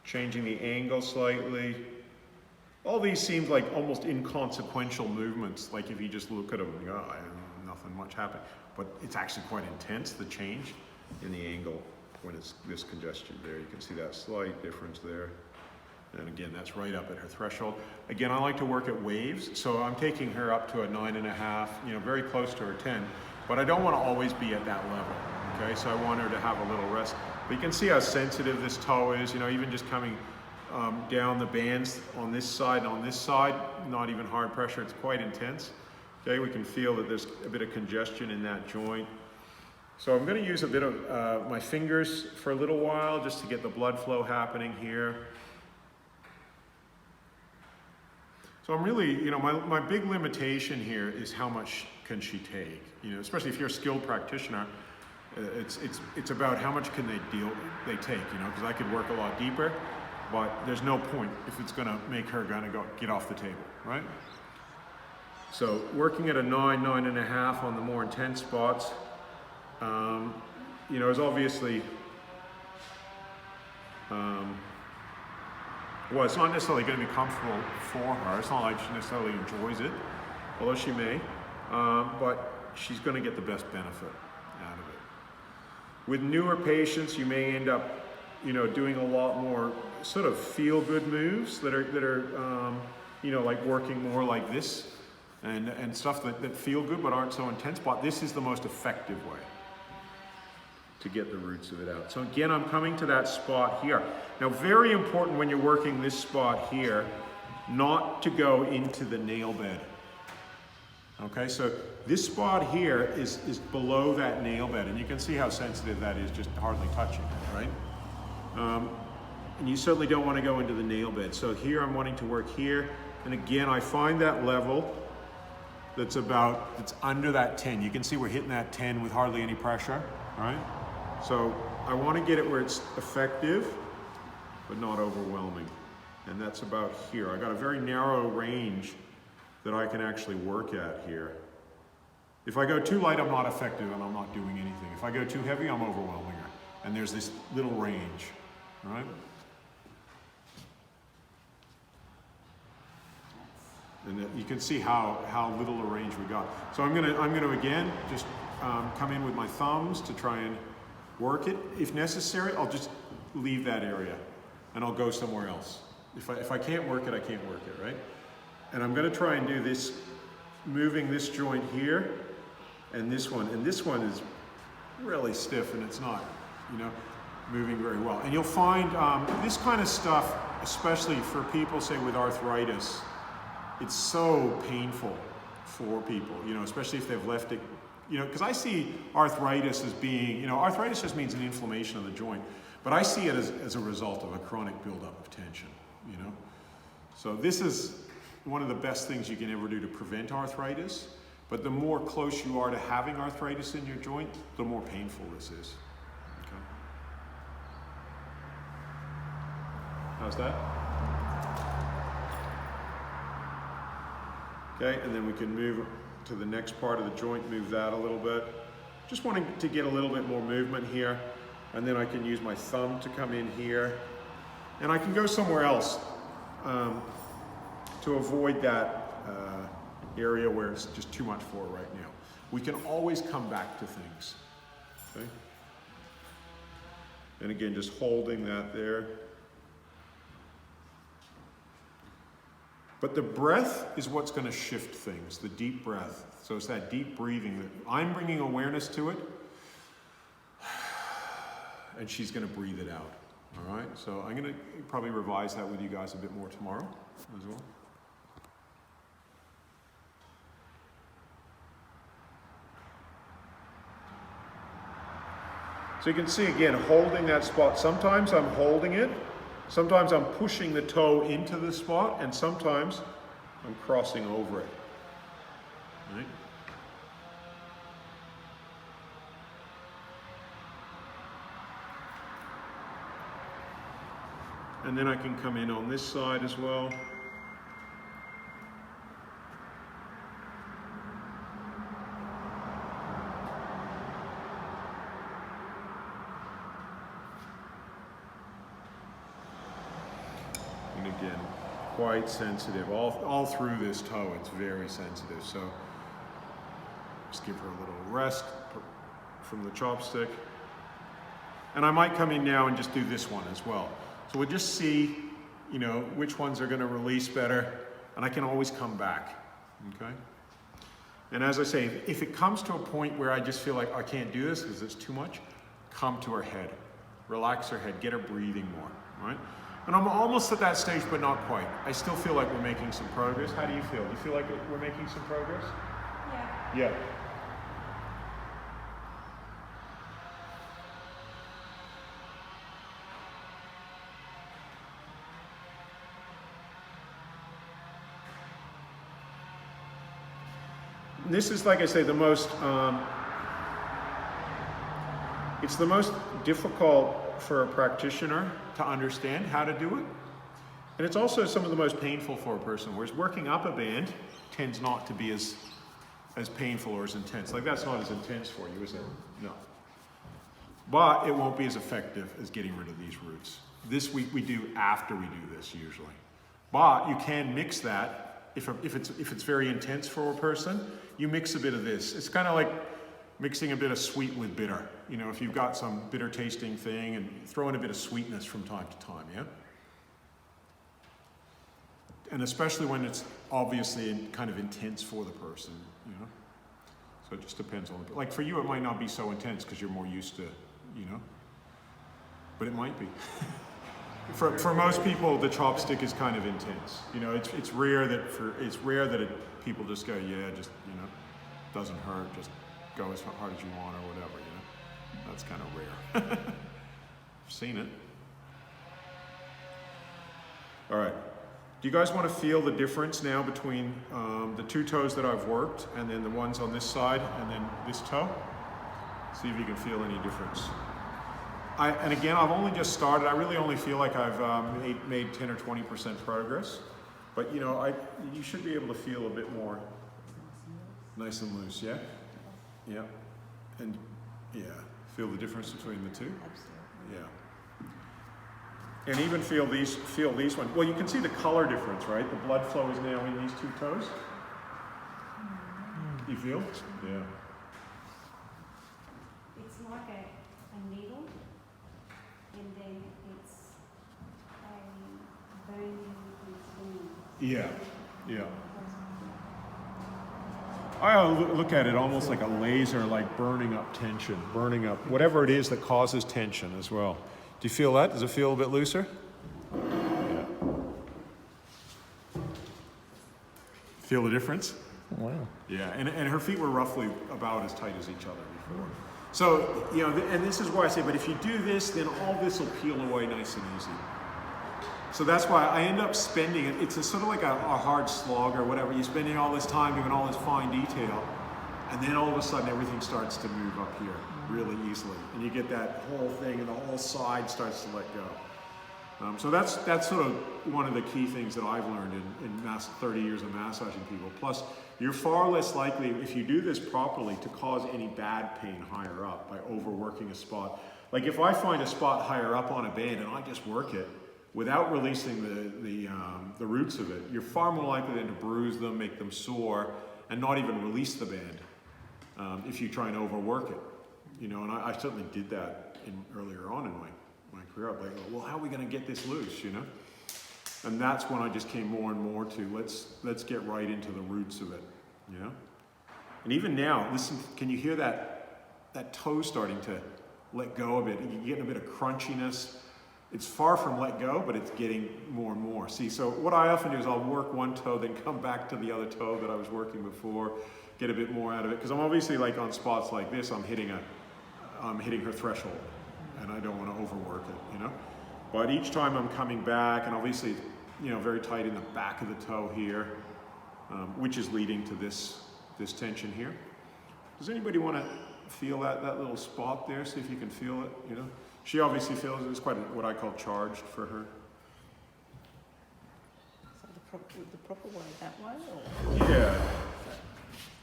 changing the angle slightly. All these seem like almost inconsequential movements, like if you just look at them and go, oh, nothing much happened. But it's actually quite intense, the change in the angle when it's this congestion there. You can see that slight difference there. And again, that's right up at her threshold. Again, I like to work at waves, so I'm taking her up to a 9.5, you know, very close to her 10, but I don't want to always be at that level, okay? So I want her to have a little rest. But you can see how sensitive this toe is, you know, even just coming down the bands on this side and on this side, not even hard pressure, it's quite intense. Okay, we can feel that there's a bit of congestion in that joint. So I'm going to use a bit of my fingers for a little while just to get the blood flow happening here. So I'm really, you know, my big limitation here is how much can she take, you know, especially if you're a skilled practitioner. It's about how much can they take, you know, because I could work a lot deeper, but there's no point if it's going to make her get off the table, right? So working at a 9, 9.5 on the more intense spots, you know, is obviously, well, it's not necessarily going to be comfortable for her. It's not like she necessarily enjoys it, although she may, but she's going to get the best benefit out of it. With newer patients, you may end up, you know, doing a lot more sort of feel-good moves that are you know, like working more like this and stuff that feel good but aren't so intense. But this is the most effective way to get the roots of it out. So again, I'm coming to that spot here. Now, very important when you're working this spot here, not to go into the nail bed. Okay, so this spot here is below that nail bed, and you can see how sensitive that is, just hardly touching it, right? And you certainly don't want to go into the nail bed. So here I'm wanting to work here, and again, I find that level that's under that 10. You can see we're hitting that 10 with hardly any pressure, right? So I want to get it where it's effective, but not overwhelming. And that's about here. I got a very narrow range that I can actually work at here. If I go too light, I'm not effective and I'm not doing anything. If I go too heavy, I'm overwhelming her. And there's this little range, all right? And you can see how little a range we got. So I'm gonna again just come in with my thumbs to try and work it. If necessary, I'll just leave that area and I'll go somewhere else. If I can't work it, I can't work it, right? And I'm gonna try and do this, moving this joint here and this one is really stiff and it's not, you know, moving very well. And you'll find this kind of stuff, especially for people, say, with arthritis, it's so painful for people, you know, especially if they've left it, you know, because I see arthritis as being, you know, arthritis just means an inflammation of the joint, but I see it as a result of a chronic buildup of tension, you know. So this is one of the best things you can ever do to prevent arthritis, but the more close you are to having arthritis in your joint, the more painful this is. Okay. How's that? Okay, and then we can move to the next part of the joint, move that a little bit. Just wanting to get a little bit more movement here, and then I can use my thumb to come in here, and I can go somewhere else to avoid that area where it's just too much for right now. We can always come back to things, okay? And again, just holding that there. But the breath is what's going to shift things, the deep breath. So it's that deep breathing that I'm bringing awareness to it, and she's going to breathe it out. All right, so I'm going to probably revise that with you guys a bit more tomorrow as well. So you can see again, holding that spot. Sometimes I'm holding it, sometimes I'm pushing the toe into the spot, and sometimes I'm crossing over it. Right? And then I can come in on this side as well. And again, quite sensitive. All through this toe, it's very sensitive. So just give her a little rest from the chopstick. And I might come in now and just do this one as well. So we'll just see, you know, which ones are going to release better, and I can always come back, okay? And as I say, if it comes to a point where I just feel like I can't do this because it's too much, come to her head. Relax her head, get her breathing more, right? And I'm almost at that stage, but not quite. I still feel like we're making some progress. How do you feel? Do you feel like we're making some progress? Yeah. Yeah. This is, like I say, the most, it's the most difficult for a practitioner to understand how to do it. And it's also some of the most painful for a person, whereas working up a band tends not to be as painful or as intense. Like that's not as intense for you, is it? No. But it won't be as effective as getting rid of these roots. This we do after we do this usually. But you can mix that. If it's very intense for a person, you mix a bit of this. It's kind of like mixing a bit of sweet with bitter. You know, if you've got some bitter tasting thing and throw in a bit of sweetness from time to time, yeah? And especially when it's obviously kind of intense for the person, you know? So it just depends on, like for you it might not be so intense because you're more used to, you know? But it might be. For most people, the chopstick is kind of intense. You know, it's rare that people just go, yeah, just, you know, doesn't hurt, just go as hard as you want or whatever, you know. That's kind of rare. I've seen it. All right. Do you guys want to feel the difference now between the two toes that I've worked and then the ones on this side and then this toe? See if you can feel any difference. And again, I've only just started. I really only feel like I've made 10 or 20% progress. But you know, you should be able to feel a bit more nice and loose, yeah? Yeah. And yeah, feel the difference between the two? Absolutely. Yeah. And even feel these ones. Well, you can see the color difference, right? The blood flow is now in these two toes. You feel? Yeah. It's like a needle, and then it's a burning Yeah, yeah. I look at it almost like a laser, like burning up tension, burning up whatever it is that causes tension as well. Do you feel that? Does it feel a bit looser? Yeah. Feel the difference? Wow. Yeah, and her feet were roughly about as tight as each other before. So, you know, and this is why I say, but if you do this, then all this will peel away nice and easy. So that's why I end up spending it. It's sort of like a hard slog or whatever. You're spending all this time doing all this fine detail, and then all of a sudden everything starts to move up here really easily, and you get that whole thing, and the whole side starts to let go. So that's sort of one of the key things that I've learned in 30 years of massaging people. Plus, you're far less likely, if you do this properly, to cause any bad pain higher up by overworking a spot. Like if I find a spot higher up on a band and I just work it, without releasing the roots of it, you're far more likely then to bruise them, make them sore, and not even release the band if you try and overwork it. You know, and I certainly did that earlier on in my career. I'm like, well, how are we going to get this loose, you know? And that's when I just came more and more to let's get right into the roots of it, you know? And even now, listen, can you hear that toe starting to let go of it? You're getting a bit of crunchiness. It's far from let go, but it's getting more and more. See, so what I often do is I'll work one toe, then come back to the other toe that I was working before, get a bit more out of it. Because I'm obviously, like on spots like this, I'm hitting her threshold, and I don't want to overwork it, you know? But each time I'm coming back, and obviously, you know, very tight in the back of the toe here, which is leading to this tension here. Does anybody want to feel that little spot there? See if you can feel it, you know? She obviously feels it's quite what I call charged for her. So the proper way, that way? Or? Yeah.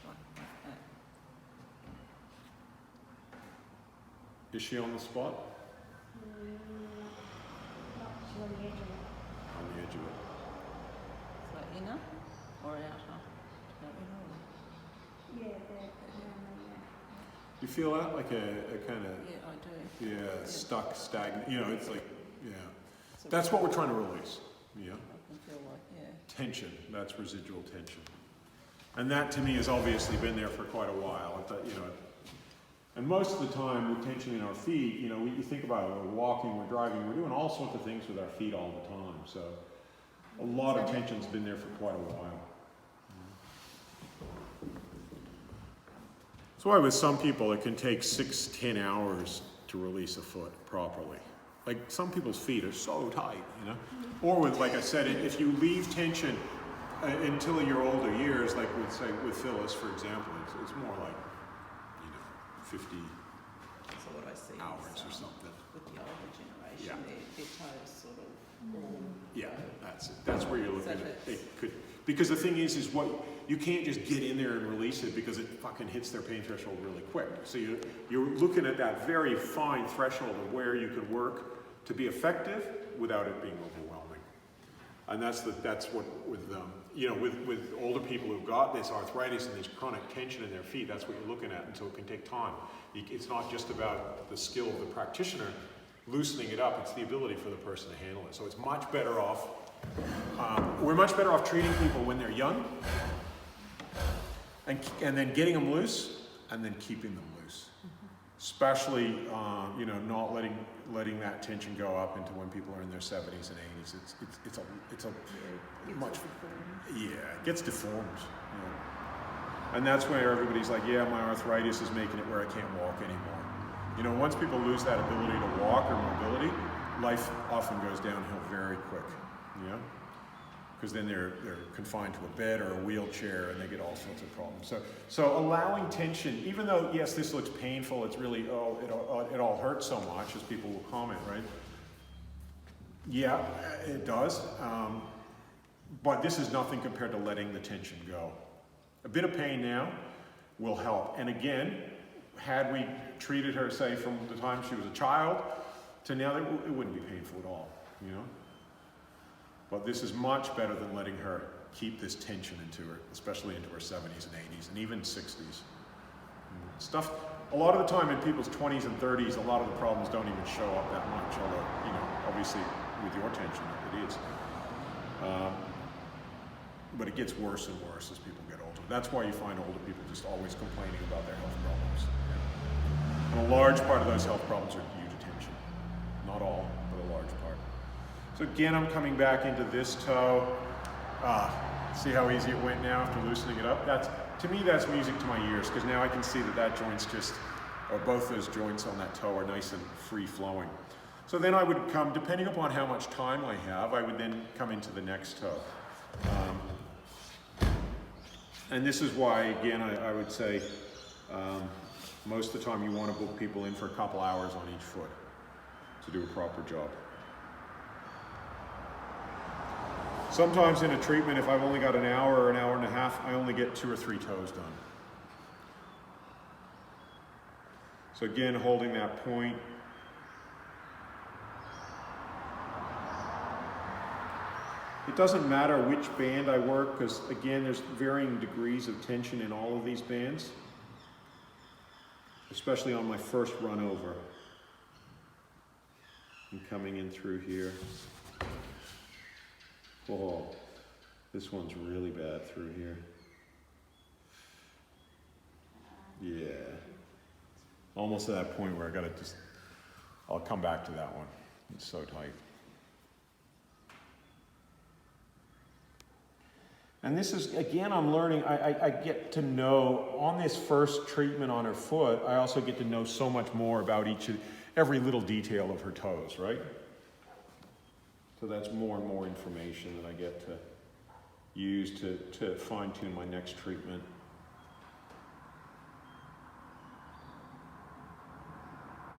Like that. Is she on the spot? Not on the edge of it. On the edge of it. feel that? Like a kind of, Yeah, I do. yeah, stuck, stagnant, you know, it's like, yeah. So That's what we're trying to release, yeah. I can feel like, yeah. Tension, that's residual tension. And that to me has obviously been there for quite a while. I thought, you know, and most of the time with tension in our feet, you know, you think about it, we're walking, we're driving, we're doing all sorts of things with our feet all the time. So a lot of tension's been there for quite a while. That's why with some people it can take 6-10 hours to release a foot properly. Like some people's feet are so tight, you know? Or with, like I said, if you leave tension until your older years, like with, say, with Phyllis, for example, it's more like, you know, 50 So what I see hours is, or something. with the older generation, Yeah. their toes sort of all... Yeah, that's it. That's where you're looking So at. It could, because the thing is what you can't just get in there and release it because it fucking hits their pain threshold really quick. So you're looking at that very fine threshold of where you can work to be effective without it being overwhelming. And that's what with you know, with older people who've got this arthritis and this chronic tension in their feet, that's what you're looking at, and so it can take time. It's not just about the skill of the practitioner loosening it up, it's the ability for the person to handle it. So it's much better off, we're much better off treating people when they're young, and then getting them loose, and then keeping them loose. Especially, you know, not letting that tension go up into when people are in their 70s and 80s. It's a much, yeah, it gets deformed. Yeah. And that's where everybody's like, yeah, my arthritis is making it where I can't walk anymore. You know, once people lose that ability to walk or mobility, life often goes downhill very quick. Yeah. Because then they're confined to a bed or a wheelchair and they get all sorts of problems. So allowing tension, even though, yes, this looks painful, it's really, oh, it all hurts so much, as people will comment, right? Yeah, it does. But this is nothing compared to letting the tension go. A bit of pain now will help. And again, had we treated her, say, from the time she was a child to now, it wouldn't be painful at all, you know? But this is much better than letting her keep this tension into her, especially into her 70s and 80s and even 60s. Stuff, a lot of the time in people's 20s and 30s, a lot of the problems don't even show up that much, although, you know, obviously with your tension, it is. But it gets worse and worse as people get older. That's why you find older people just always complaining about their health problems. And a large part of those health problems are due to tension. Not all, but a large part. So again, I'm coming back into this toe. See how easy it went now after loosening it up? To me, that's music to my ears, because now I can see that joint's just, or both those joints on that toe are nice and free flowing. So then I would come, depending upon how much time I have, I would then come into the next toe. And this is why, again, I would say most of the time you want to book people in for a couple hours on each foot to do a proper job. Sometimes in a treatment, if I've only got an hour or an hour and a half, I only get 2 or 3 toes done. So again, holding that point. It doesn't matter which band I work, because again, there's varying degrees of tension in all of these bands, especially on my first run over. I'm coming in through here. Oh, this one's really bad through here. Yeah. Almost to that point where I'll come back to that one. It's so tight. And this is, again, I'm learning, I get to know, on this first treatment on her foot, I also get to know so much more about every little detail of her toes, right? So that's more and more information that I get to use to fine-tune my next treatment.